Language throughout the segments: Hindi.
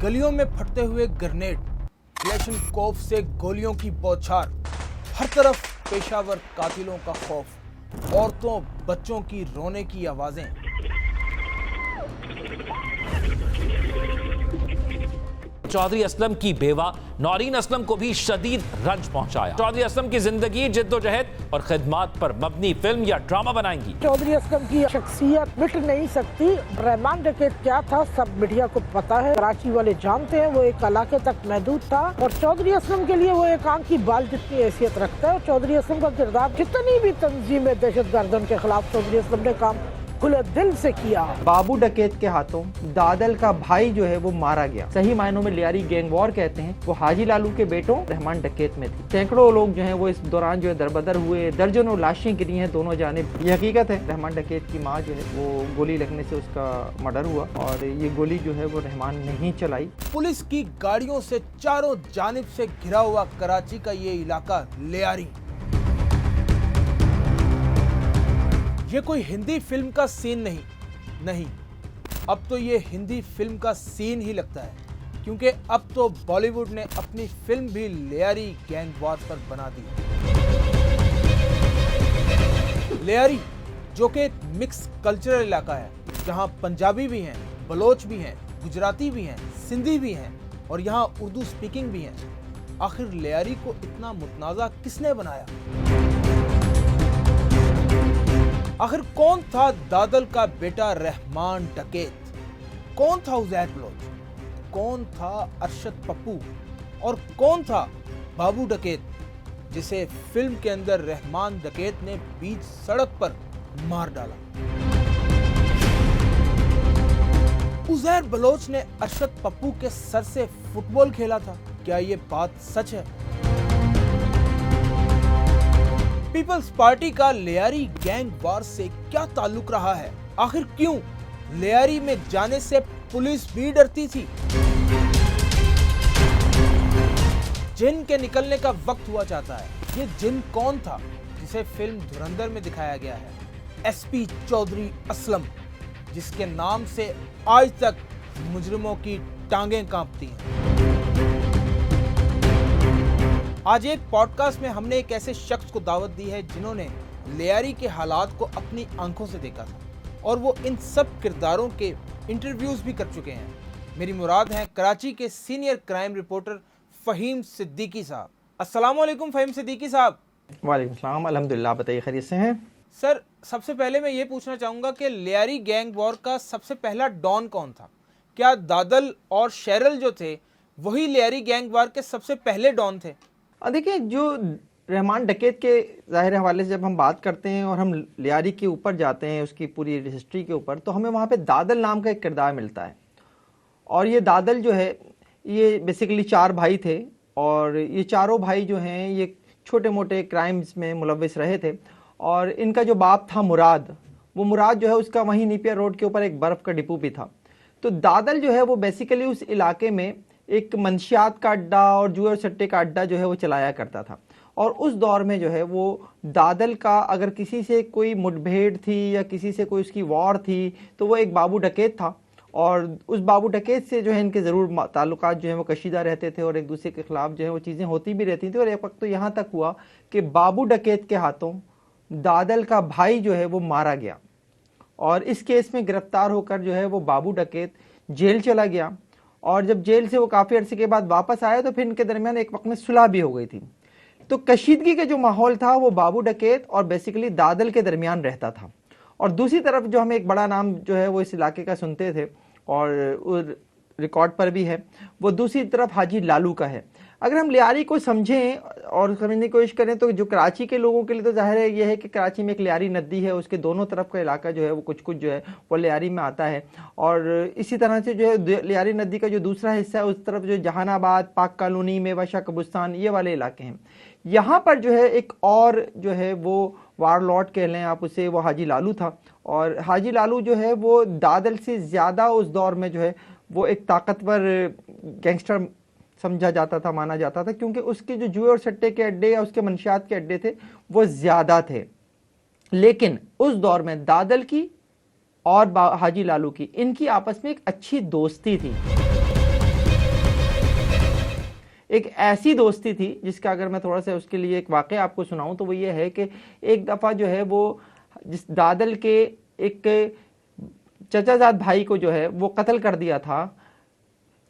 गलियों में फटते हुए ग्रेनेड, क्लेशनकोफ से गोलियों की बौछार, हर तरफ पेशावर कातिलों का खौफ, औरतों बच्चों की रोने की आवाजें। चौधरी असलम की बेवा नौरीन असलम को भी शदीद रंज पहुंचाया। चौधरी असलम की जिंदगी जिद्दोजहद और खिदमत पर मबनी फिल्म या ड्रामा बनाएंगी। चौधरी असलम की शख्सियत मिट नहीं सकती। रहमान डकैत क्या था सब मीडिया को पता है, कराची वाले जानते हैं। वो एक इलाके तक महदूद था और चौधरी असलम के लिए वो एक आंख की बाल जितनी हैसियत रखता है। चौधरी असलम का किरदार जितनी भी तंजीम दहशतगर्दों के खिलाफ चौधरी असलम ने काम खुले दिल से किया। बाबू डकैत के हाथों दादल का भाई जो है वो मारा गया। सही मायनों में लियारी गैंग वॉर कहते हैं। वो हाजी लालू के बेटों रहमान डकैत में थी। सैकड़ों लोग जो हैं वो इस दौरान जो है दरबदर हुए, दर्जनों लाशें गिरी हैं दोनों जानिब। ये हकीकत है। रहमान डकैत की माँ जो है वो गोली लगने से उसका मर्डर हुआ और ये गोली जो है वो रहमान ने ही चलाई। पुलिस की गाड़ियों से चारों जानिब से घिरा हुआ कराची का ये इलाका लियारी, ये कोई हिंदी फिल्म का सीन नहीं, अब तो ये हिंदी फिल्म का सीन ही लगता है, क्योंकि अब तो बॉलीवुड ने अपनी फिल्म भी लियारी गैंग वॉर पर बना दी। लियारी जो कि एक मिक्स कल्चरल इलाका है, जहां पंजाबी भी हैं, बलोच भी हैं, गुजराती भी हैं, सिंधी भी हैं और यहाँ उर्दू स्पीकिंग भी हैं। आखिर लियारी को इतना मुतनाज़ा किसने बनाया? आखिर कौन था दादल का बेटा रहमान डकैत? कौन था उज़ैर बलोच? कौन था अरशद पप्पू? और कौन था बाबू डकैत, जिसे फिल्म के अंदर रहमान डकैत ने बीच सड़क पर मार डाला? उज़ैर बलोच ने अरशद पप्पू के सर से फुटबॉल खेला था। क्या ये बात सच है? पीपल्स पार्टी का लियारी गैंग वॉर से क्या ताल्लुक रहा है? आखिर क्यों लियारी में जाने से पुलिस भी डरती थी? जिन के निकलने का वक्त हुआ चाहता है। ये जिन कौन था जिसे फिल्म धुरंधर में दिखाया गया है? एसपी चौधरी असलम, जिसके नाम से आज तक मुजरिमों की टांगें कांपती हैं। आज एक पॉडकास्ट में हमने एक ऐसे शख्स को दावत दी है जिन्होंने लियारी के हालात को अपनी आंखों से देखा था और वो इन सब किरदारों के इंटरव्यूज भी कर चुके हैं। मेरी मुराद हैं कराची के senior crime reporter Faheem Siddiqui साहब। अस्सलाम वालेकुम फ़हीम सिद्दीकी साहब। वालेकुम सलाम, अल्हम्दुलिल्लाह। बताइए खैरियत से हैं? सर, सबसे पहले मैं ये पूछना चाहूँगा कि लियारी गैंग वॉर का सबसे पहला डॉन कौन था? क्या दादल और शेरल जो थे वही लियारी गैंग वॉर के सबसे पहले डॉन थे? देखिए, जो रहमान डकैत के ज़ाहिर हवाले से जब हम बात करते हैं और हम लियारी के ऊपर जाते हैं, उसकी पूरी हिस्ट्री के ऊपर, तो हमें वहाँ पे दादल नाम का एक किरदार मिलता है। और ये दादल जो है ये बेसिकली 4 भाई थे और ये चारों भाई जो हैं ये छोटे मोटे क्राइम्स में मुलव्विस रहे थे। और इनका जो बाप था मुराद, वो मुराद जो है उसका वहीं नीपिया रोड के ऊपर एक बर्फ़ का डिपो भी था। तो दादल जो है वो बेसिकली उस इलाके में एक मंशियात का अड्डा और जुए और सट्टे का अड्डा जो है वो चलाया करता था। और उस दौर में जो है वो दादल का अगर किसी से कोई मुठभेड़ थी या किसी से कोई उसकी वॉर थी तो वो एक बाबू डकैत था और उस बाबू डकैत से जो है इनके ज़रूर ताल्लुकात जो है वो कशीदा रहते थे और एक दूसरे के ख़िलाफ़ जो है वो चीज़ें होती भी रहती थी। और एक वक्त तो यहाँ तक हुआ कि बाबू डकैत के हाथों दादल का भाई जो है वो मारा गया और इस केस में गिरफ्तार होकर जो है वो बाबू डकैत जेल चला गया। और जब जेल से वो काफ़ी अरसे के बाद वापस आया तो फिर इनके दरमियान एक वक्त में सुलह भी हो गई थी। तो कशीदगी का जो माहौल था वो बाबू डकैत और बेसिकली दादल के दरमियान रहता था। और दूसरी तरफ जो हम एक बड़ा नाम जो है वो इस इलाके का सुनते थे और रिकॉर्ड पर भी है, वो दूसरी तरफ हाजी लालू का है। अगर हम लियारी को समझें और समझने की कोशिश करें तो जो कराची के लोगों के लिए तो जाहिर है ये है कि कराची में एक लियारी नदी है, उसके दोनों तरफ का इलाका जो है वो कुछ कुछ जो है वो लियारी में आता है। और इसी तरह से जो है लियारी नदी का जो दूसरा हिस्सा है उस तरफ जो जहानाबाद, पाक कॉलोनी, मेवाशा, कब्रिस्तान, ये वाले इलाके हैं। यहाँ पर जो है एक और जो है वो वारलॉर्ड कह लें आप उसे, वो हाजी लालू था। और हाजी लालू जो है वो दादल से ज़्यादा उस दौर में जो है वो एक ताकतवर गैंगस्टर समझा जाता था, माना जाता था, क्योंकि उसके जो जुए और सट्टे के अड्डे या उसके मंशियात के अड्डे थे वो ज़्यादा थे। लेकिन उस दौर में दादल की और हाजी लालू की इनकी आपस में एक अच्छी दोस्ती थी। एक ऐसी दोस्ती थी जिसका अगर मैं थोड़ा सा उसके लिए एक वाकया आपको सुनाऊं तो वो ये है कि एक दफ़ा जो है वो जिस दादल के एक चचाजाद भाई को जो है वो कत्ल कर दिया था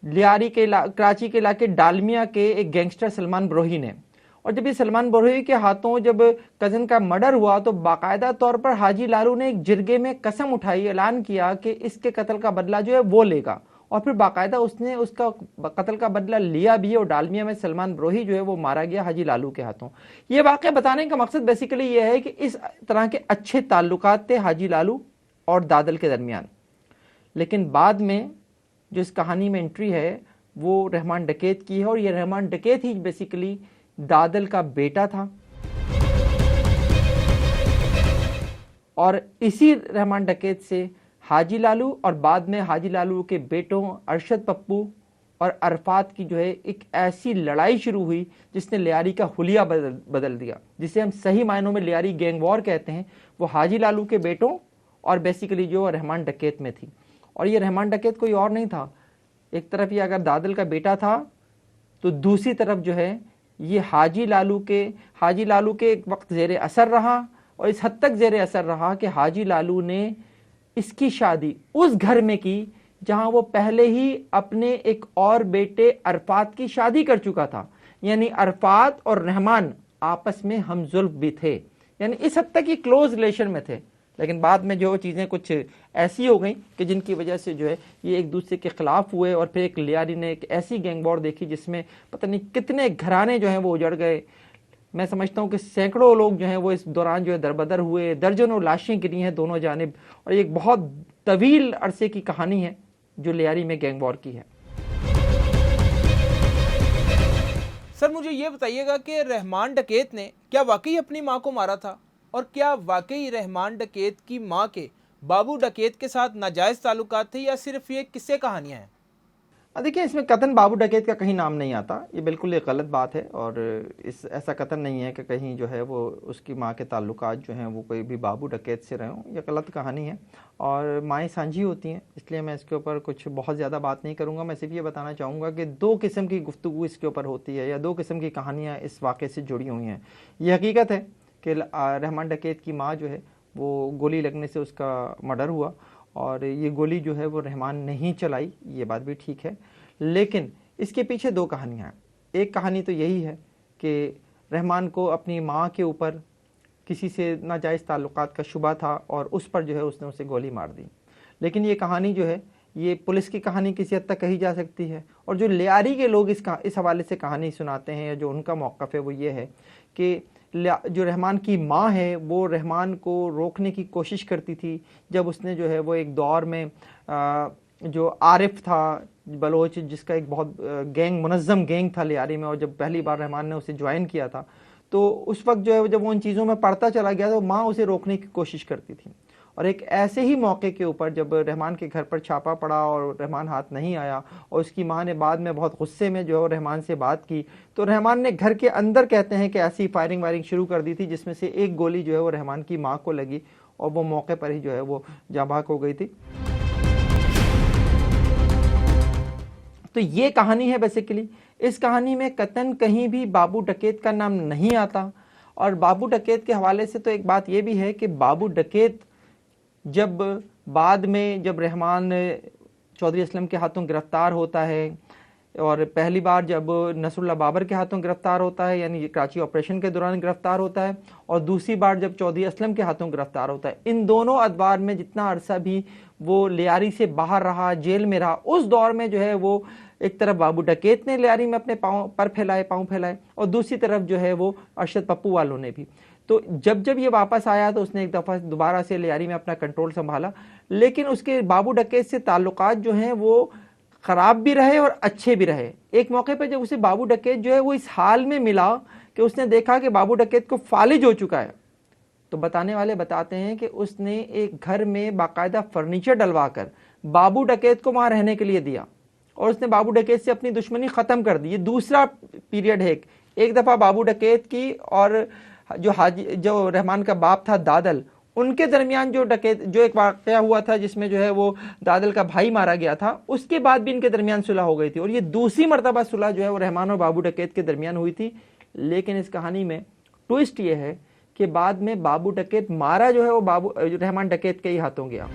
लियारी के कराची के इलाके डालमिया के एक गैंगस्टर सलमान बरोही ने। और जब ये सलमान बरोही के हाथों जब कज़न का मर्डर हुआ तो बाकायदा तौर पर हाजी लालू ने एक जिरगे में कसम उठाई, ऐलान किया कि इसके कत्ल का बदला जो है वो लेगा। और फिर बाकायदा उसने उसका कत्ल का बदला लिया भी और डालमिया में सलमान बरोही जो है वो मारा गया हाजी लालू के हाथों। ये वाकया बताने का मकसद बेसिकली ये है कि इस तरह के अच्छे ताल्लुकात थे हाजी लालू और दादल के दरमियान। लेकिन बाद में जो इस कहानी में एंट्री है वो रहमान डकैत की है, और ये रहमान डकैत ही बेसिकली दादल का बेटा था। और इसी रहमान डकैत से हाजी लालू और बाद में हाजी लालू के बेटों अरशद पप्पू और अरफात की जो है एक ऐसी लड़ाई शुरू हुई जिसने लियारी का हुलिया बदल दिया, जिसे हम सही मायनों में लियारी गैंग वॉर कहते हैं। वो हाजी लालू के बेटों और बेसिकली जो रहमान डकैत में थी। और ये रहमान डकैत कोई और नहीं था, एक तरफ ये अगर दादल का बेटा था तो दूसरी तरफ जो है ये हाजी लालू के एक वक्त ज़ेरे असर रहा, और इस हद तक ज़ेरे असर रहा कि हाजी लालू ने इसकी शादी उस घर में की जहां वो पहले ही अपने एक और बेटे अरफात की शादी कर चुका था। यानी अरफात और रहमान आपस में हमजुल्फ भी थे, यानी इस हद तक ये क्लोज रिलेशन में थे। लेकिन बाद में जो चीज़ें कुछ ऐसी हो गई कि जिनकी वजह से जो है ये एक दूसरे के खिलाफ हुए, और फिर एक लियारी ने एक ऐसी गैंग वॉर देखी जिसमें पता नहीं कितने घराने जो हैं वो उजड़ गए। मैं समझता हूँ कि सैकड़ों लोग जो हैं वो इस दौरान जो है दरबदर हुए, दर्जनों लाशें गिरी हैं दोनों जानिब। और एक बहुत तवील अरसे की कहानी है जो लियारी में गैंग वॉर की है। सर मुझे ये बताइएगा कि रहमान डकैत ने क्या वाकई अपनी मां को मारा था, और क्या वाकई रहमान डकैत की मां के बाबू डकैत के साथ नाजायज ताल्लुकात थे, या सिर्फ ये किस्से कहानियां हैं? देखिए, इसमें कतन बाबू डकैत का कहीं नाम नहीं आता, ये बिल्कुल एक गलत बात है। और ऐसा कतन नहीं है कि कहीं जो है वो उसकी माँ के ताल्लुकात जो हैं वो कोई भी बाबू डकैत से रहे हों, ये गलत कहानी है। और माएँ सांझी होती हैं, इसलिए मैं इसके ऊपर कुछ बहुत ज़्यादा बात नहीं करूँगा। मैं सिर्फ ये बताना चाहूँगा कि दो किस्म की गुफ्तगू इसके ऊपर होती है, या दो किस्म की कहानियाँ इस वाक़े से जुड़ी हुई हैं। ये हकीकत है कि रहमान डकैत की माँ जो है वो गोली लगने से उसका मर्डर हुआ, और ये गोली जो है वो रहमान ने ही चलाई, ये बात भी ठीक है। लेकिन इसके पीछे दो कहानियाँ हैं। एक कहानी तो यही है कि रहमान को अपनी माँ के ऊपर किसी से नाजायज़ ताल्लुकात का शुबा था, और उस पर जो है उसने उसे गोली मार दी। लेकिन ये कहानी जो है ये पुलिस की कहानी किसी हद तक कही जा सकती है, और जो लियारी के लोग इस हवाले से कहानी सुनाते हैं, या जो उनका मौक़िफ़ है वो ये है कि जो रहमान की माँ है वो रहमान को रोकने की कोशिश करती थी। जब उसने जो है वो एक दौर में जो आरिफ था बलोच, जिसका एक बहुत मुनज़्ज़म गैंग था लियारी में, और जब पहली बार रहमान ने उसे ज्वाइन किया था तो उस वक्त जो है जब वो उन चीज़ों में पढ़ता चला गया तो माँ उसे रोकने की कोशिश करती थी। और एक ऐसे ही मौके के ऊपर जब रहमान के घर पर छापा पड़ा और रहमान हाथ नहीं आया, और उसकी माँ ने बाद में बहुत गुस्से में जो है रहमान से बात की, तो रहमान ने घर के अंदर कहते हैं कि ऐसी फायरिंग वायरिंग शुरू कर दी थी, जिसमें से एक गोली जो है वो रहमान की माँ को लगी, और वो मौके पर ही जो है वो जाँ बहक हो गई थी। तो ये कहानी है बेसिकली। इस कहानी में कतन कहीं भी बाबू डकैत का नाम नहीं आता। और बाबू डकैत के हवाले से तो एक बात ये भी है कि बाबू डकैत जब बाद में जब रहमान चौधरी असलम के हाथों गिरफ्तार होता है, और पहली बार जब नसरुल्लाह बाबर के हाथों गिरफ्तार होता है, यानी कराची ऑपरेशन के दौरान गिरफ्तार होता है, और दूसरी बार जब चौधरी असलम के हाथों गिरफ्तार होता है, इन दोनों अदवार में जितना अरसा भी वो लियारी से बाहर रहा, जेल में रहा, उस दौर में जो है वो एक तरफ बाबू डकैत ने लियारी में अपने पाँव फैलाए, और दूसरी तरफ जो है वो अरशद पप्पू वालों ने भी। तो जब ये वापस आया तो उसने एक दफ़ा दोबारा से लियारी में अपना कंट्रोल संभाला, लेकिन उसके बाबू डकैत से ताल्लुकात जो हैं वो ख़राब भी रहे और अच्छे भी रहे। एक मौके पर जब उसे बाबू डकैत जो है वो इस हाल में मिला कि उसने देखा कि बाबू डकैत को फालिज हो चुका है, तो बताने वाले बताते हैं कि उसने एक घर में बाकायदा फर्नीचर डलवा कर बाबू डकैत को वहाँ रहने के लिए दिया, और उसने बाबू डकैत से अपनी दुश्मनी ख़त्म कर दी। ये दूसरा पीरियड है। एक दफ़ा बाबू डकैत की और जो रहमान का बाप था दादल, उनके दरमियान जो एक वाकया हुआ था जिसमें जो है वो दादल का भाई मारा गया था, उसके बाद भी इनके दरमियान सुलह हो गई थी। और ये दूसरी मर्तबा सुलह जो है वो रहमान और बाबू डकैत के दरमियान हुई थी। लेकिन इस कहानी में ट्विस्ट ये है कि बाद में बाबू डकैत मारा जो है वो रहमान डकैत के ही हाथों गया।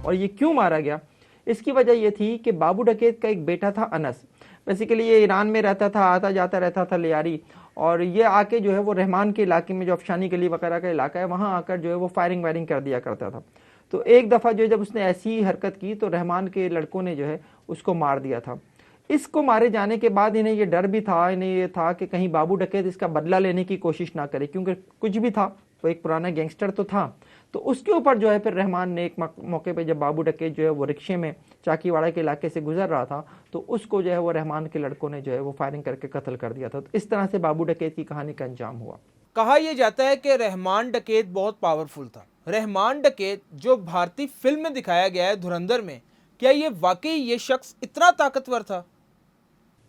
और ये क्यों मारा गया, इसकी वजह ये थी कि बाबू डकैत का एक बेटा था अनस। बेसिकली ये ईरान में रहता था, आता जाता रहता था लियारी, और ये आके जो है वो रहमान के इलाके में जो अफशानी गली वगैरह का इलाका है वहाँ आकर जो है वो फायरिंग वायरिंग कर दिया करता था। तो एक दफ़ा जो है जब उसने ऐसी हरकत की तो रहमान के लड़कों ने जो है उसको मार दिया था। इसको मारे जाने के बाद इन्हें ये डर भी था, इन्हें ये था कि कहीं बाबू डकैत इसका बदला लेने की कोशिश ना करे, क्योंकि कुछ भी था वो एक पुराना गैंगस्टर तो था। तो उसके ऊपर जो है फिर रहमान ने एक मौके पे जब बाबू डकैत जो है वो रिक्शे में चाकीवाड़ा के इलाके से गुजर रहा था तो उसको जो है वो रहमान के लड़कों ने जो है वो फायरिंग करके कत्ल कर दिया था। तो इस तरह से बाबू डकैत की कहानी का अंजाम हुआ। कहा यह जाता है कि रहमान डकैत बहुत पावरफुल था। रहमान डकैत जो भारतीय फिल्म में दिखाया गया है धुरंधर में, क्या ये वाकई ये शख्स इतना ताकतवर था?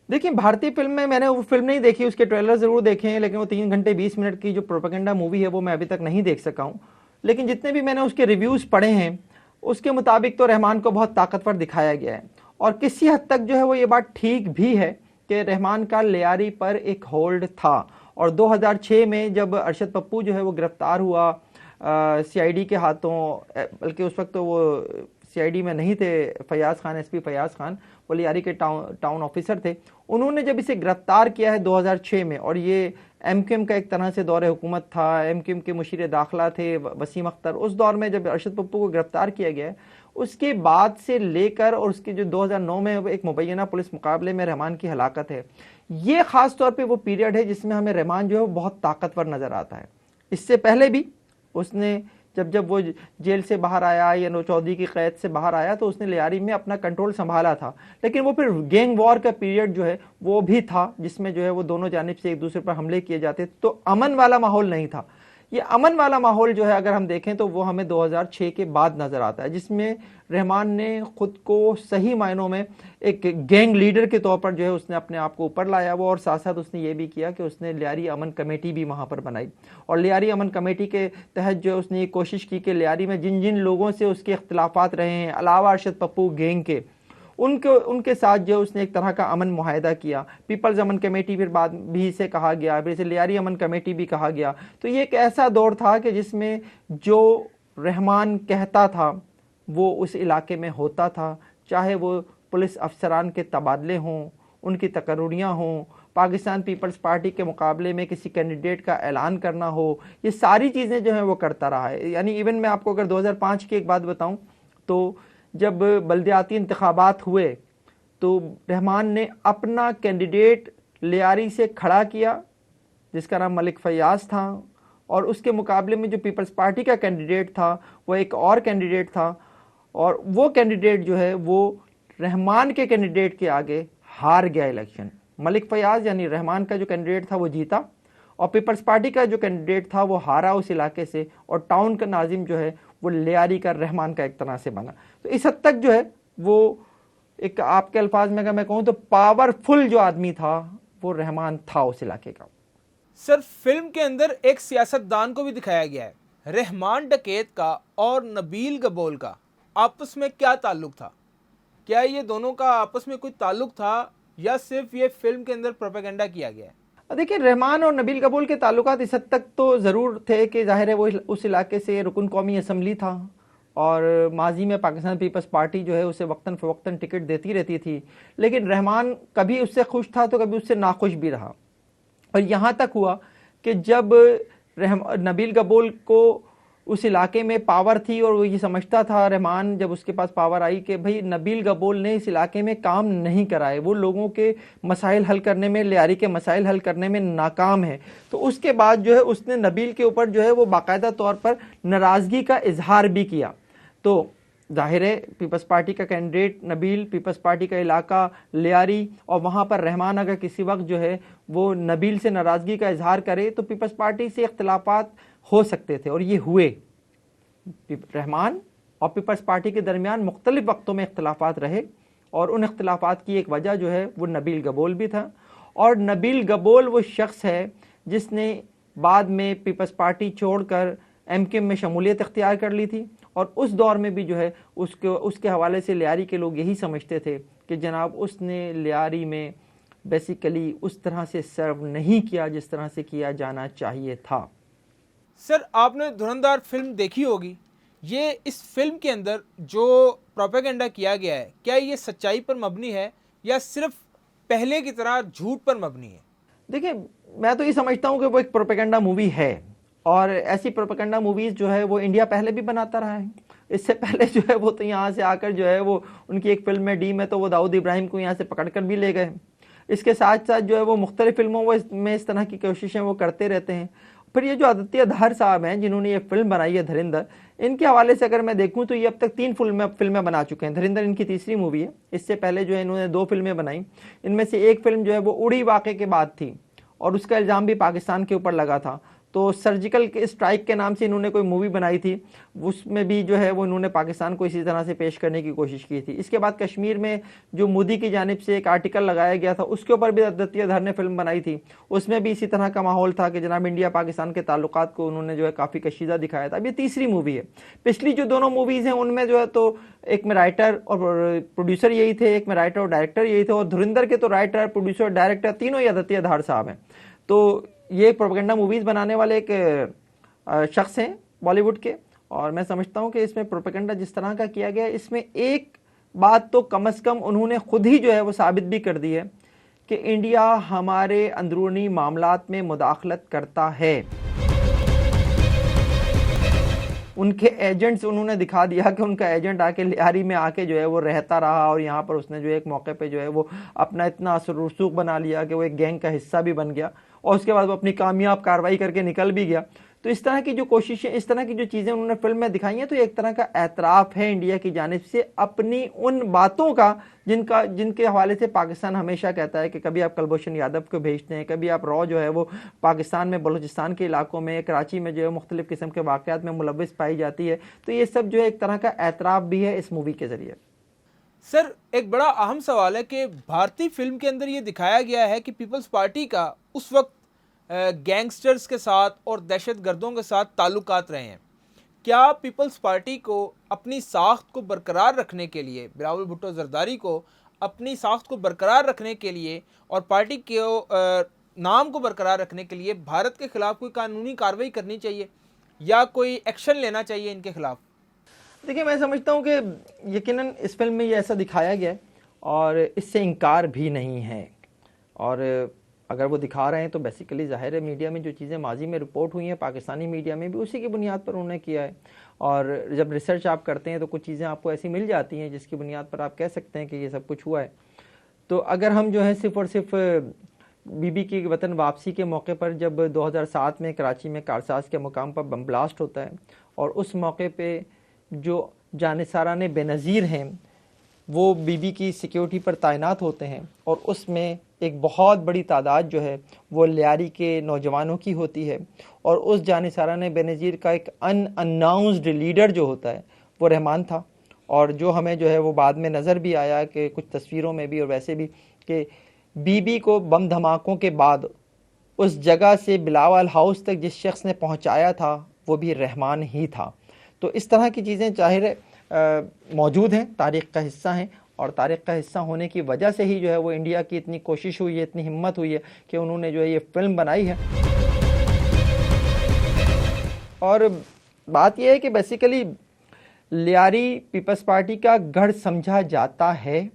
देखिए, भारतीय फिल्म में मैंने वो फिल्म नहीं देखी, उसके ट्रेलर जरूर देखे हैं, लेकिन वो 3 घंटे 20 मिनट की जो प्रोपेगेंडा मूवी है वो मैं अभी तक नहीं देख सका हूँ। लेकिन जितने भी मैंने उसके रिव्यूज पढ़े हैं उसके मुताबिक तो रहमान को बहुत ताकतवर दिखाया गया है। और किसी हद तक जो है वो ये बात ठीक भी है कि रहमान का लियारी पर एक होल्ड था। और 2006 में जब अरशद पप्पू जो है वो गिरफ्तार हुआ सीआईडी के हाथों, बल्कि उस वक्त तो वो सीआईडी में नहीं थे, फयाज खान, एसपी फयाज खान वो लियारी के टाउन ऑफिसर थे। उन्होंने जब इसे गिरफ्तार किया है 2006 में, और ये एमक्यूएम का एक तरह से दौर हुकूमत था, एमक्यूएम के मुशीर दाखिला थे वसीम अख्तर, उस दौर में जब अरशद पप्पू को गिरफ्तार किया गया है उसके बाद से लेकर और उसके जो 2009 में एक मुबैना पुलिस मुकाबले में रहमान की हलाकत है, ये खास तौर पे वो पीरियड है जिसमें हमें रहमान जो है बहुत ताकतवर नजर आता है। इससे पहले भी उसने जब वो जेल से बाहर आया या नौचौधरी की कैद से बाहर आया तो उसने लियारी में अपना कंट्रोल संभाला था। लेकिन वो फिर गैंग वॉर का पीरियड जो है वो भी था जिसमें जो है वो दोनों जानिब से एक दूसरे पर हमले किए जाते, तो अमन वाला माहौल नहीं था। ये अमन वाला माहौल जो है अगर हम देखें तो वो हमें 2006 के बाद नजर आता है, जिसमें रहमान ने खुद को सही मायनों में एक गैंग लीडर के तौर पर जो है उसने अपने आप को ऊपर लाया वो, और साथ साथ उसने ये भी किया कि उसने लियारी अमन कमेटी भी वहाँ पर बनाई। और लियारी अमन कमेटी के तहत जो है उसने ये कोशिश की कि लियारी में जिन जिन लोगों से उसके इख्तलाफात रहे हैं अलावा अरशद पप्पू गैंग के, उनके साथ जो उसने एक तरह का अमन मुआहदा किया। पीपल्स अमन कमेटी फिर बाद भी इसे कहा गया, फिर इसे लियारी अमन कमेटी भी कहा गया। तो ये एक ऐसा दौर था कि जिसमें जो रहमान कहता था वो उस इलाके में होता था, चाहे वो पुलिस अफसरान के तबादले हों, उनकी तकर्रुरियाँ हों, पाकिस्तान पीपल्स पार्टी के मुकाबले में किसी कैंडिडेट का ऐलान करना हो, ये सारी चीज़ें जो हैं वो करता रहा है। यानी इवन मैं आपको अगर 2005 की एक बात बताऊं तो जब बल्दियाती इंतखाबात हुए तो रहमान ने अपना कैंडिडेट लियारी से खड़ा किया जिसका नाम मलिक फयाज था, और उसके मुकाबले में जो पीपल्स पार्टी का कैंडिडेट था वो एक और कैंडिडेट था, और वो कैंडिडेट जो है वो रहमान के कैंडिडेट के आगे हार गया इलेक्शन। मलिक फयाज यानी रहमान का जो कैंडिडेट था वो जीता, और पीपल्स पार्टी का जो कैंडिडेट था वो हारा उस इलाके से, और टाउन का नाजिम जो है वो लियारी का रहमान का एक तरह से बना। तो इस हद तक जो है वो एक, आपके अल्फाज में अगर मैं कहूँ तो पावरफुल जो आदमी था वो रहमान था उस इलाके का। सर, फिल्म के अंदर एक सियासतदान को भी दिखाया गया है। रहमान डकैत का और नबील गबोल का आपस में क्या ताल्लुक था? क्या ये दोनों का आपस में कोई ताल्लुक था या सिर्फ ये फिल्म के अंदर प्रोपेगेंडा किया गया है? देखिए, रहमान और नबील गबोल के ताल्लुकात इस हद तक तो ज़रूर थे कि जाहिर है वो उस इलाके से रुकन कौमी असम्बली था, और माजी में पाकिस्तान पीपल्स पार्टी जो है उसे वक्तन फ़वक्तन टिकट देती रहती थी। लेकिन रहमान कभी उससे खुश था तो कभी उससे नाखुश भी रहा। और यहाँ तक हुआ कि जब नबील गबोल को उस इलाके में पावर थी और वो ये समझता था रहमान, जब उसके पास पावर आई, कि भाई नबील गबोल ने इस इलाके में काम नहीं कराए, वो लोगों के मसाइल हल करने में, लियारी के मसाइल हल करने में नाकाम है, तो उसके बाद जो है उसने नबील के ऊपर जो है वो बाकायदा तौर पर नाराज़गी का इजहार भी किया। तो जाहिर है पीपल्स पार्टी का कैंडिडेट नबील, पीपल्स पार्टी का इलाका लियारी, और वहाँ पर रहमान अगर किसी वक्त जो है वो नबील से नाराज़गी का इजहार करे तो पीपल्स पार्टी से इख्तलाफात हो सकते थे, और ये हुए। रहमान और पीपल्स पार्टी के दरमियान मुख्तलिफ वक्तों में इख्तलाफात रहे, और उन इख्तलाफात की एक वजह जो है वो नबील गबोल भी था। और नबील गबोल वो शख्स है जिसने बाद में पीपल्स पार्टी छोड़कर एमकेएम में शमूलियत इख्तियार कर ली थी। और उस दौर में भी जो है उसके हवाले से लियारी के लोग यही समझते थे कि जनाब उसने लियारी में बेसिकली उस तरह से सर्व नहीं किया जिस तरह से किया जाना चाहिए था। सर, आपने धुरंधर फिल्म देखी होगी, ये इस फिल्म के अंदर जो प्रोपेगेंडा किया गया है, क्या ये सच्चाई पर मबनी है या सिर्फ पहले की तरह झूठ पर मबनी है? देखिए, मैं तो ये समझता हूँ कि वो एक प्रोपेगेंडा मूवी है, और ऐसी प्रोपेगेंडा मूवीज़ जो है वो इंडिया पहले भी बनाता रहा है। इससे पहले जो है वो तो यहाँ से आकर जो है वो उनकी एक फिल्म में डी में तो वो दाऊद इब्राहिम को यहाँ से पकड़ कर भी ले गए। इसके साथ साथ जो है वो मुख्तलिफ फिल्मों में इस तरह की कोशिशें वो करते रहते हैं। फिर ये जो आदित्य धार साहब हैं जिन्होंने ये फिल्म बनाई है धुरंधर, इनके हवाले से अगर मैं देखूं तो ये अब तक 3 फिल्में बना चुके हैं। धुरंधर इनकी तीसरी मूवी है। इससे पहले जो है इन्होंने 2 फिल्में बनाई। इनमें से एक फिल्म जो है वो उड़ी वाक़े के बाद थी और उसका इल्ज़ाम भी पाकिस्तान के ऊपर लगा था। तो सर्जिकल स्ट्राइक के नाम से इन्होंने कोई मूवी बनाई थी, उसमें भी जो है वो इन्होंने पाकिस्तान को इसी तरह से पेश करने की कोशिश की थी। इसके बाद कश्मीर में जो मोदी की जानिब से एक आर्टिकल लगाया गया था उसके ऊपर भी आदित्य धार ने फिल्म बनाई थी। उसमें भी इसी तरह का माहौल था कि जनाब इंडिया पाकिस्तान के ताल्लुकात को उन्होंने जो है काफ़ी कशीदा दिखाया था। अब ये तीसरी मूवी है। पिछली जो दोनों मूवीज़ हैं उनमें जो है तो एक में राइटर और प्रोड्यूसर यही थे, एक में राइटर और डायरेक्टर यही थे, और धुरंधर के तो राइटर, प्रोड्यूसर, डायरेक्टर तीनों ही आदित्य धार साहब हैं। तो ये प्रोपेगेंडा मूवीज़ बनाने वाले एक शख्स हैं बॉलीवुड के, और मैं समझता हूँ कि इसमें प्रोपेगेंडा जिस तरह का किया गया है, इसमें एक बात तो कम से कम उन्होंने खुद ही जो है वो साबित भी कर दी है कि इंडिया हमारे अंदरूनी मामलात में मुदाखलत करता है। उनके एजेंट्स, उन्होंने दिखा दिया कि उनका एजेंट आके लियारी में आके जो है वो रहता रहा, और यहाँ पर उसने जो एक मौके पे जो है वो अपना इतना असर रसूख बना लिया कि वो एक गैंग का हिस्सा भी बन गया, और उसके बाद वो अपनी कामयाब कार्रवाई करके निकल भी गया। तो इस तरह की जो कोशिशें, इस तरह की जो चीज़ें उन्होंने फिल्म में दिखाई हैं, तो एक तरह का एतराफ़ है इंडिया की जानिब से अपनी उन बातों का जिनके हवाले से पाकिस्तान हमेशा कहता है कि कभी आप कुलभूषण यादव को भेजते हैं, कभी आप रॉ जो है वो पाकिस्तान में बलूचिस्तान के इलाकों में, कराची में जो है मुख्तलिफ़ किस्म के वाक़यात में मुलव्वस पाई जाती है। तो ये सब जो है एक तरह का एतराफ़ भी है इस मूवी के ज़रिए। सर, एक बड़ा अहम सवाल है कि भारतीय फिल्म के अंदर ये दिखाया गया है कि पीपल्स पार्टी का उस वक्त गैंगस्टर्स के साथ और दहशतगर्दों के साथ ताल्लुकात रहे हैं। क्या पीपल्स पार्टी को अपनी साख्त को बरकरार रखने के लिए, बिलावल भुट्टो जरदारी को अपनी साख्त को बरकरार रखने के लिए और पार्टी के नाम को बरकरार रखने के लिए भारत के खिलाफ कोई कानूनी कार्रवाई करनी चाहिए या कोई एक्शन लेना चाहिए इनके खिलाफ? देखिए, मैं समझता हूँ कि यकीनन इस फिल्म में ये ऐसा दिखाया गया है और इससे इनकार भी नहीं है, और अगर वो दिखा रहे हैं तो बेसिकली ज़ाहिर है मीडिया में जो चीज़ें माजी में रिपोर्ट हुई हैं, पाकिस्तानी मीडिया में भी उसी की बुनियाद पर उन्होंने किया है। और जब रिसर्च आप करते हैं तो कुछ चीज़ें आपको ऐसी मिल जाती हैं जिसकी बुनियाद पर आप कह सकते हैं कि ये सब कुछ हुआ है। तो अगर हम जो है सिर्फ़ और सिर्फ बीबी की वतन वापसी के मौके पर, जब 2007 में कराची में कारसाज के मुकाम पर बम ब्लास्ट होता है और उस मौके पर जो जानिसाराने बेनज़ीर हैं वो बीबी की सिक्योरिटी पर तैनात होते हैं, और उसमें एक बहुत बड़ी तादाद जो है वो लियारी के नौजवानों की होती है, और उस जानिसाराने बेनज़ीर का एक अनअनाउंस्ड लीडर जो होता है वो रहमान था। और जो हमें जो है वो बाद में नज़र भी आया कि कुछ तस्वीरों में भी और वैसे भी कि बीबी को बम धमाकों के बाद उस जगह से बिलावल हाउस तक जिस शख्स ने पहुँचाया था वो भी रहमान ही था। तो इस तरह की चीज़ें ज़ाहिर मौजूद हैं, तारीख़ का हिस्सा हैं, और तारीख़ का हिस्सा होने की वजह से ही जो है वो इंडिया की इतनी कोशिश हुई है, इतनी हिम्मत हुई है कि उन्होंने जो है ये फिल्म बनाई है। और बात यह है कि बेसिकली लियारी पीपल्स पार्टी का गढ़ समझा जाता है,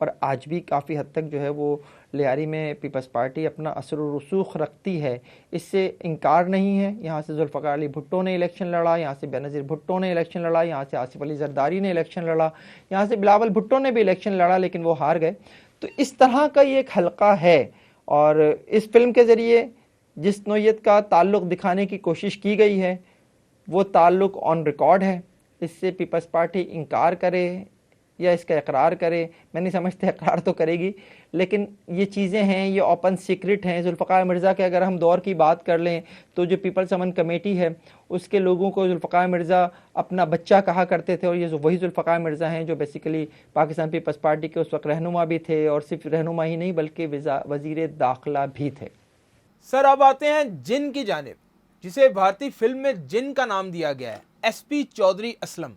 और आज भी काफ़ी हद तक जो है वो लियारी में पीपल्स पार्टी अपना असर व रसूख रखती है, इससे इनकार नहीं है। यहाँ से जुल्फ़िकार अली भुट्टो ने इलेक्शन लड़ा, यहाँ से बेनज़ीर भुट्टो ने इलेक्शन लड़ा, यहाँ से आसिफ अली जरदारी ने इलेक्शन लड़ा, यहाँ से बिलावल भुट्टो ने भी इलेक्शन लड़ा, लेकिन वो हार गए। तो इस तरह का ये एक हल्का है, और इस फिल्म के ज़रिए जिस नौयत का ताल्लुक़ दिखाने की कोशिश की गई है वो ताल्लुक़ ऑन रिकॉर्ड है। इससे पीपल्स पार्टी इनकार करे या इसका इकरार करे, मैं नहीं समझता इकरार तो करेगी, लेकिन ये चीज़ें हैं, ये ओपन सीक्रेट हैं। जुल्फ़िकार मिर्ज़ा के अगर हम दौर की बात कर लें तो जो पीपल्स अमन कमेटी है उसके लोगों को जुल्फ़िकार मिर्ज़ा अपना बच्चा कहा करते थे, और ये वही जुल्फ़िकार मिर्ज़ा हैं जो बेसिकली पाकिस्तान पीपल्स पार्टी के उस वक्त रहनुमा भी थे, और सिर्फ रहनुमा ही नहीं बल्कि वज़ीर दाखिला भी थे। सर अब आते हैं जिन की जानिब, जिसे भारतीय फिल्म में जिन का नाम दिया गया है, एसपी चौधरी असलम।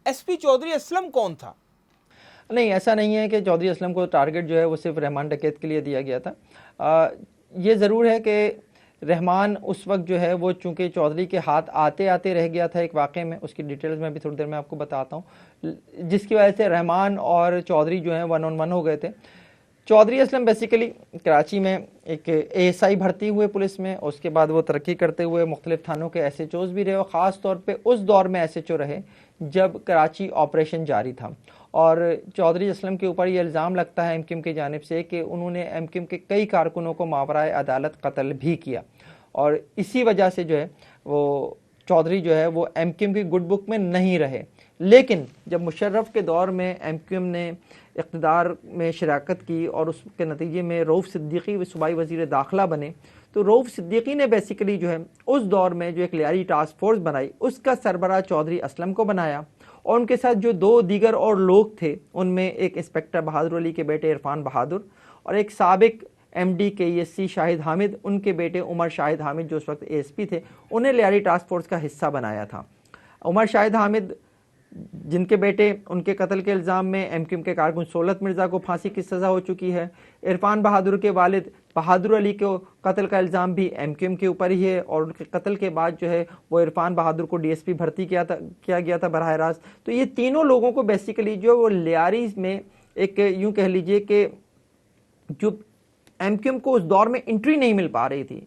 एसपी चौधरी असलम कौन था? नहीं, ऐसा नहीं है कि चौधरी असलम को टारगेट जो है वो सिर्फ रहमान डकैत के लिए दिया गया था। ये ज़रूर है कि रहमान उस वक्त जो है वो चूँकि चौधरी के हाथ आते आते रह गया था एक वाक़े में, उसकी डिटेल्स में भी थोड़ी देर में आपको बताता हूँ, जिसकी वजह से रहमान और चौधरी जो है 1-on-1 हो गए थे। चौधरी असलम बेसिकली कराची में एक एएसआई भर्ती हुए पुलिस में, उसके बाद वो तरक्की करते हुए मुख्तलिफ थानों के एसएचओज भी रहे और ख़ास तौर पे उस दौर में एसएचओ रहे जब कराची ऑपरेशन जारी था। और चौधरी असलम के ऊपर ये इल्ज़ाम लगता है एमक्यूएम की जानिब से कि उन्होंने एमक्यूएम के कई कारकुनों को मावराए अदालत कत्ल भी किया, और इसी वजह से जो है वो चौधरी जो है वो एमक्यूएम की गुड बुक में नहीं रहे। लेकिन जब मुशर्रफ के दौर में एमक्यूएम ने इक़्तिदार में शराकत की और उसके नतीजे में रऊफ़ सिद्दीकी सूबाई वज़ीर दाखिला बने, तो रऊफ़ सिद्दीकी ने बेसिकली जो है उस दौर में जो एक लियारी टास्क फोर्स बनाई, उसका सरबराह चौधरी असलम को बनाया। और उनके साथ जो 2 दीगर और लोग थे, उनमें एक इंस्पेक्टर बहादुर अली के बेटे इरफान बहादुर और एक साबिक एमडी KESC शाहिद हामिद, उनके बेटे उमर शाहिद हामिद जो उस वक्त ASP थे, उन्हें लियारी टास्क फोर्स का हिस्सा बनाया था। उमर शाहिद हामिद जिनके बेटे उनके कत्ल के इल्ज़ाम में एमक्यूएम के कारकुन सोलत मिर्ज़ा को फांसी की सज़ा हो चुकी है। इरफान बहादुर के वालिद बहादुर अली को कत्ल का इल्ज़ाम भी एमक्यूएम के ऊपर ही है, और उनके कत्ल के बाद जो है वो इरफान बहादुर को DSP भर्ती किया गया था बराह रास्त। तो ये तीनों लोगों को बेसिकली जो वो लियारी में एक यूँ कह लीजिए कि जो एमक्यूएम को उस दौर में एंट्री नहीं मिल पा रही थी,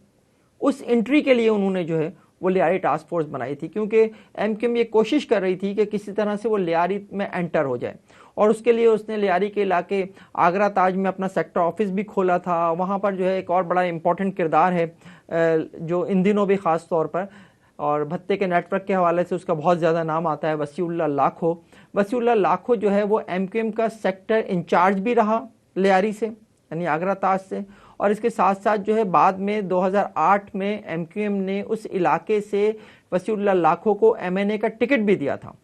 उस एंट्री के लिए उन्होंने जो है वो लियारी टास्क फोर्स बनाई थी, क्योंकि एमक्यूएम ये कोशिश कर रही थी कि किसी तरह से वो लियारी में एंटर हो जाए। और उसके लिए उसने लियारी के इलाके आगरा ताज में अपना सेक्टर ऑफिस भी खोला था। वहाँ पर जो है एक और बड़ा इंपॉर्टेंट किरदार है जो इन दिनों भी ख़ास तौर पर और भत्ते के नेटवर्क के हवाले से उसका बहुत ज़्यादा नाम आता है, वसीउल्लाह लाखो। वसीउल्लाह लाखो जो है वो एमक्यूएम का सेक्टर इंचार्ज भी रहा लियारी से, यानी आगरा ताज से। और इसके साथ साथ जो है बाद में 2008 में एमक्यूएम ने उस इलाके से वसीउल्लाह लाखो को MNA का टिकट भी दिया था।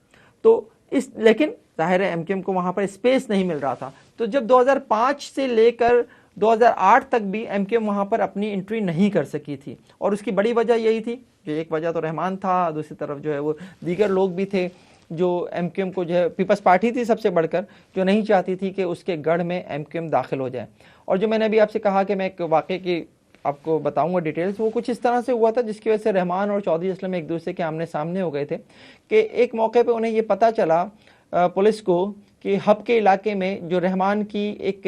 तो लेकिन ज़ाहिर है एमक्यूएम को वहाँ पर स्पेस नहीं मिल रहा था। तो जब 2005 से लेकर 2008 तक भी एमक्यूएम वहाँ पर अपनी एंट्री नहीं कर सकी थी, और उसकी बड़ी वजह यही थी, जो एक वजह तो रहमान था, दूसरी तरफ जो है वो दीगर लोग भी थे जो एमक्यूएम को जो है पीपल्स पार्टी थी सबसे बढ़कर, जो नहीं चाहती थी कि उसके गढ़ में एमक्यूएम दाखिल हो जाए। और जो मैंने अभी आपसे कहा कि मैं एक वाक़े की आपको बताऊंगा डिटेल्स, वो कुछ इस तरह से हुआ था जिसकी वजह से रहमान और चौधरी असलम एक दूसरे के आमने सामने हो गए थे कि एक मौके पे उन्हें ये पता चला पुलिस को कि हब के इलाके में जो रहमान की एक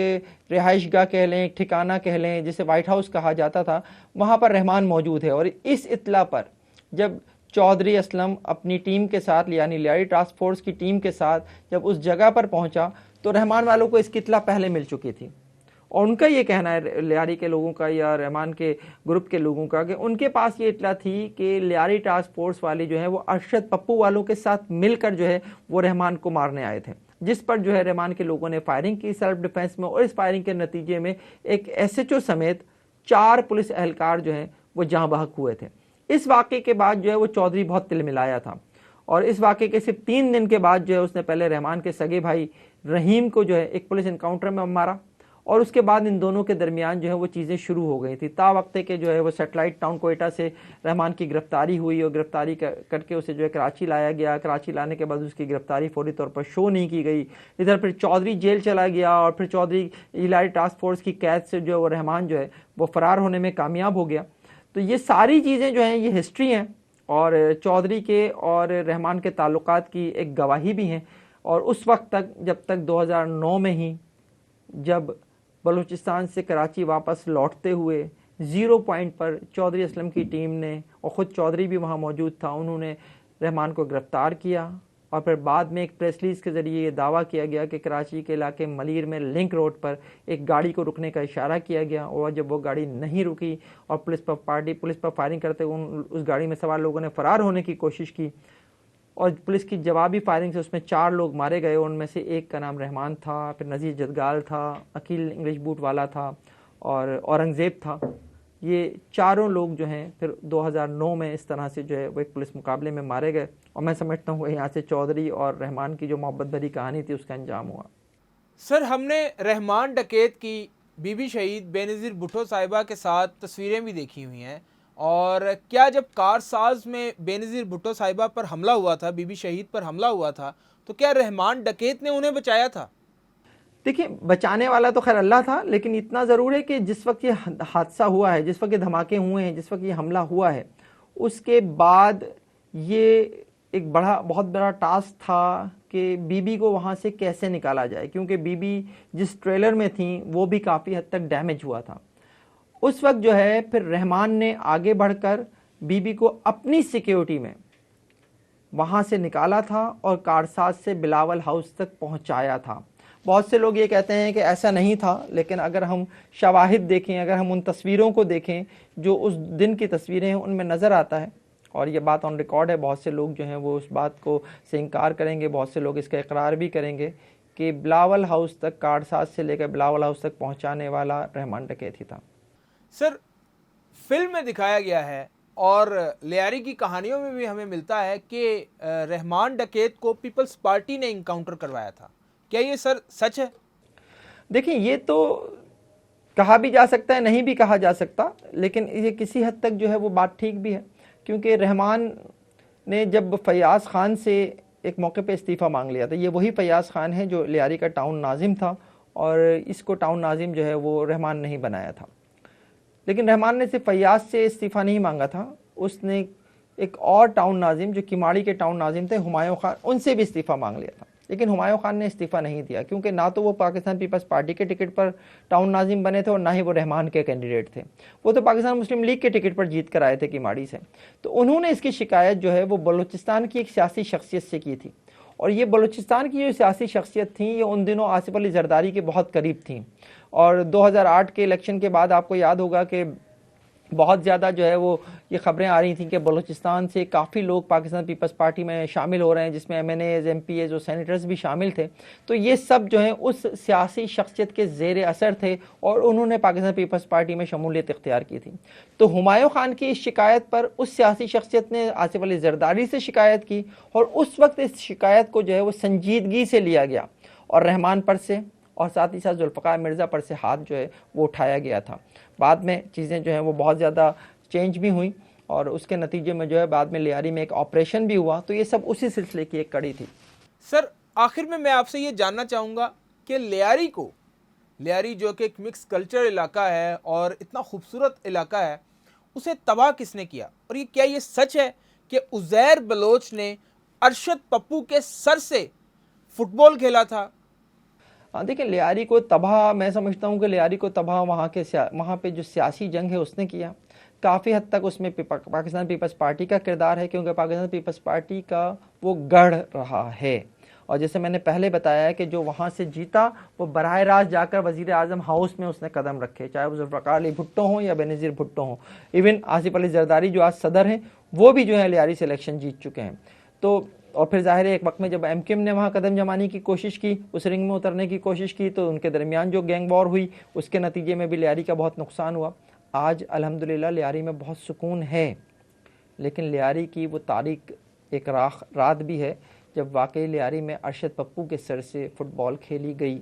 रिहाइशगाह कह लें, एक ठिकाना कह लें, जिसे वाइट हाउस कहा जाता था, वहाँ पर रहमान मौजूद है। और इस इत्तला पर जब चौधरी असलम अपनी टीम के साथ यानी लियारी टास्क फोर्स की टीम के साथ जब उस जगह पर पहुंचा, तो रहमान वालों को इसकी इत्तला पहले मिल चुकी थी। और उनका ये कहना है लियारी के लोगों का या रहमान के ग्रुप के लोगों का कि उनके पास ये इत्तला थी कि लियारी टास्क फोर्स वाले जो है वो अरशद पप्पू वालों के साथ मिलकर जो है वो रहमान को मारने आए थे, जिस पर जो है रहमान के लोगों ने फायरिंग की सेल्फ डिफेंस में। और इस फायरिंग के नतीजे में एक SHO समेत 4 पुलिस एहलकार जो है वो जहाँ बहक हुए थे। इस वाक़े के बाद जो है वो चौधरी बहुत तिलमिलाया था, और इस वाक़े के सिर्फ 3 दिन के बाद जो है उसने पहले रहमान के सगे भाई रहीम को जो है एक पुलिस इनकाउंटर में मारा, और उसके बाद इन दोनों के दरमियान जो है वो चीज़ें शुरू हो गई थी। तावक्ते के जो है वो सेटेलाइट टाउन कोयटा से रहमान की गिरफ्तारी हुई, और गिरफ्तारी करके उसे जो है कराची लाया गया। कराची लाने के बाद उसकी गिरफ्तारी फौरी तौर पर शो नहीं की गई। इधर फिर चौधरी जेल चला गया, और फिर चौधरी लियारी टास्क फोर्स की कैद से जो है वो रहमान जो है वो फ़रार होने में कामयाब हो गया। तो ये सारी चीज़ें जो हैं ये हिस्ट्री हैं, और चौधरी के और रहमान के ताल्लुकात की एक गवाही भी हैं। और उस वक्त तक, जब तक 2009 में ही जब बलूचिस्तान से कराची वापस लौटते हुए 0 पॉइंट पर चौधरी असलम की टीम ने, और ख़ुद चौधरी भी वहाँ मौजूद था, उन्होंने रहमान को गिरफ़्तार किया। और फिर बाद में एक प्रेस रिलीज़ के ज़रिए ये दावा किया गया कि कराची के इलाके मलीर में लिंक रोड पर एक गाड़ी को रुकने का इशारा किया गया, और जब वो गाड़ी नहीं रुकी और पुलिस पर फायरिंग करते हुए उस गाड़ी में सवार लोगों ने फ़रार होने की कोशिश की, और पुलिस की जवाबी फायरिंग से उसमें 4 लोग मारे गए। उनमें से एक का नाम रहमान था, फिर नज़ीर जदगाल था, अकील इंग्लिश बूट वाला था, और औरंगज़ेब था। ये चारों लोग जो हैं फिर 2009 में इस तरह से जो है वो एक पुलिस मुकाबले में मारे गए। और मैं समझता हूँ यहाँ से चौधरी और रहमान की जो मोहब्बत भरी कहानी थी उसका अंजाम हुआ। सर, हमने रहमान डकैत की बीबी शहीद बेनज़ीर भुट्टो साहिबा के साथ तस्वीरें भी देखी हुई हैं, और क्या जब कारसाज में बेनज़ीर भुट्टो साहिबा पर हमला हुआ था, बीबी शहीद पर हमला हुआ था, तो क्या रहमान डकैत ने उन्हें बचाया था? देखिए, बचाने वाला तो खैर अल्लाह था, लेकिन इतना ज़रूर है कि जिस वक्त ये हादसा हुआ है, जिस वक्त ये धमाके हुए हैं, जिस वक्त ये हमला हुआ है, उसके बाद ये एक बहुत बड़ा टास्क था कि बीबी को वहाँ से कैसे निकाला जाए, क्योंकि बीबी जिस ट्रेलर में थी वो भी काफ़ी हद तक डैमेज हुआ था। उस वक्त जो है फिर रहमान ने आगे बढ़कर बीबी को अपनी सिक्योरिटी में वहाँ से निकाला था और कारसाज से बिलावल हाउस तक पहुँचाया था। बहुत से लोग ये कहते हैं कि ऐसा नहीं था, लेकिन अगर हम शवाहिद देखें, अगर हम उन तस्वीरों को देखें जो उस दिन की तस्वीरें हैं, उनमें नज़र आता है, और ये बात ऑन रिकॉर्ड है, बहुत से लोग जो हैं वो उस बात को से इनकार करेंगे, बहुत से लोग इसका इकरार भी करेंगे कि बिलावल हाउस तक, कारसाज से लेकर बिलावल हाउस तक पहुंचाने वाला रहमान डकैत ही था। सर, फिल्म में दिखाया गया है और लियारी की कहानियों में भी हमें मिलता है कि रहमान डकैत को पीपल्स पार्टी ने इनकाउंटर करवाया था। क्या ये सर सच है? देखिए, ये तो कहा भी जा सकता है, नहीं भी कहा जा सकता, लेकिन ये किसी हद तक जो है वो बात ठीक भी है, क्योंकि रहमान ने जब फैयाज़ खान से एक मौके पे इस्तीफ़ा मांग लिया था, ये वही फैयाज़ खान है जो लियारी का टाउन नाजिम था, और इसको टाउन नाजिम जो है वो रहमान ने ही बनाया था। लेकिन रहमान ने सिर्फ फैयाज़ से इस्तीफ़ा नहीं मांगा था, उसने एक और टाउन नाजिम जो किमाड़ी के टाउन नाजिम थे, हुमायूं खान, उनसे भी इस्तीफ़ा मांग लिया था। लेकिन हुमायूं खान ने इस्तीफ़ा नहीं दिया, क्योंकि ना तो वो पाकिस्तान पीपल्स पार्टी के टिकट पर टाउन नाजिम बने थे और ना ही वो रहमान के कैंडिडेट थे। वो तो पाकिस्तान मुस्लिम लीग के टिकट पर जीत कर आए थे किमाड़ी से। तो उन्होंने इसकी शिकायत जो है वो बलूचिस्तान की एक सियासी शख्सियत से की थी, और ये बलूचिस्तान की जो सियासी शख्सियत थी ये उन दिनों आसिफ अली जरदारी के बहुत करीब थी। और 2008 के इलेक्शन के बाद आपको याद होगा कि बहुत ज़्यादा जो है वो ये ख़बरें आ रही थी कि बलूचिस्तान से काफ़ी लोग पाकिस्तान पीपल्स पार्टी में शामिल हो रहे हैं, जिसमें MNAs, MPAs और सेनेटर्स भी शामिल थे। तो ये सब जो है उस सियासी शख्सियत के ज़ेर असर थे और उन्होंने पाकिस्तान पीपल्स पार्टी में शमूलियत इख्तियार की थी। तो हुमायूं खान की इस शिकायत पर उस सियासी शख्सियत ने आसिफ अली जरदारी से शिकायत की, और उस वक्त इस शिकायत को जो है वो संजीदगी से लिया गया और रहमान पर से और साथ ही साथ जुल्फ़िकार मिर्ज़ा पर से हाथ जो है वो उठाया गया था। बाद में चीज़ें जो हैं वो बहुत ज़्यादा चेंज भी हुई, और उसके नतीजे में जो है बाद में लियारी में एक ऑपरेशन भी हुआ। तो ये सब उसी सिलसिले की एक कड़ी थी। सर, आखिर में मैं आपसे ये जानना चाहूँगा कि लियारी जो कि एक मिक्स कल्चर इलाका है और इतना खूबसूरत इलाका है, उसे तबाह किसने किया? और ये क्या ये सच है कि उज़ैर बलोच ने अरशद पप्पू के सर से फुटबॉल खेला था? हाँ, देखिए, लियारी को तबाह, मैं समझता हूँ कि लियारी को तबाह वहाँ पे जो सियासी जंग है उसने किया। काफ़ी हद तक उसमें पाकिस्तान पीपल्स पार्टी का किरदार है, क्योंकि पाकिस्तान पीपल्स पार्टी का वो गढ़ रहा है। और जैसे मैंने पहले बताया है कि जो वहाँ से जीता वो बराह रास्त जाकर वज़ीर आज़म हाउस में उसने कदम रखे, चाहे वो जुल्फ़िकार अली भुट्टो हों या बेनज़ीर भुट्टो हों। इवन आसिफ अली जरदारी जो आज सदर हैं वो भी जो है लियारी से इलेक्शन जीत चुके हैं। तो और फिर ज़ाहिर है एक वक्त में जब MQM ने वहाँ कदम जमाने की कोशिश की, उस रिंग में उतरने की कोशिश की, तो उनके दरमियान जो गैंग वॉर हुई उसके नतीजे में भी लियारी का बहुत नुकसान हुआ। आज अल्हम्दुलिल्लाह लियारी में बहुत सुकून है, लेकिन लियारी की वो तारीख एक रात भी है जब वाकई लियारी में अरशद पप्पू के सर से फ़ुटबॉल खेली गई।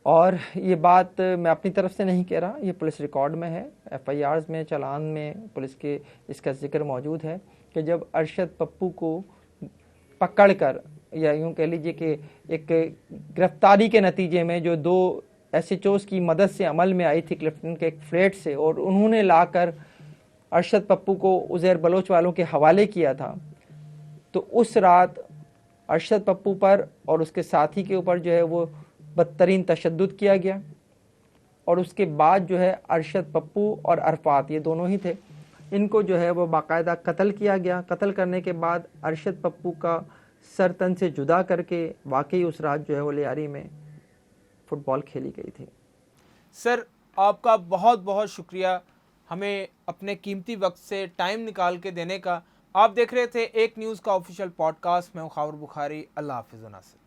और ये बात मैं अपनी तरफ से नहीं कह रहा, ये पुलिस रिकॉर्ड में है, FIRs में, चालान में पुलिस के इसका जिक्र मौजूद है कि जब अरशद पप्पू को पकड़कर, या यूँ कह लीजिए कि एक गिरफ्तारी के नतीजे में जो 2 SHOs की मदद से अमल में आई थी क्लिफ्टन के एक फ्लैट से, और उन्होंने लाकर अरशद पप्पू को उज़ैर बलोच वालों के हवाले किया था, तो उस रात अरशद पप्पू पर और उसके साथी के ऊपर जो है वो बदतरीन तशद्दुद किया गया। और उसके बाद जो है अरशद पप्पू और अरफात, ये दोनों ही थे, इनको जो है वो बाकायदा कत्ल किया गया। कत्ल करने के बाद अरशद पप्पू का सर तन से जुदा करके वाकई उस रात जो है वो लियारी में फ़ुटबॉल खेली गई थी। सर, आपका बहुत बहुत शुक्रिया हमें अपने कीमती वक्त से टाइम निकाल के देने का। आप देख रहे थे एक न्यूज़ का ऑफिशियल पॉडकास्ट। मैं हूं खावर बुखारी। अल्लाह हाफ़िज़।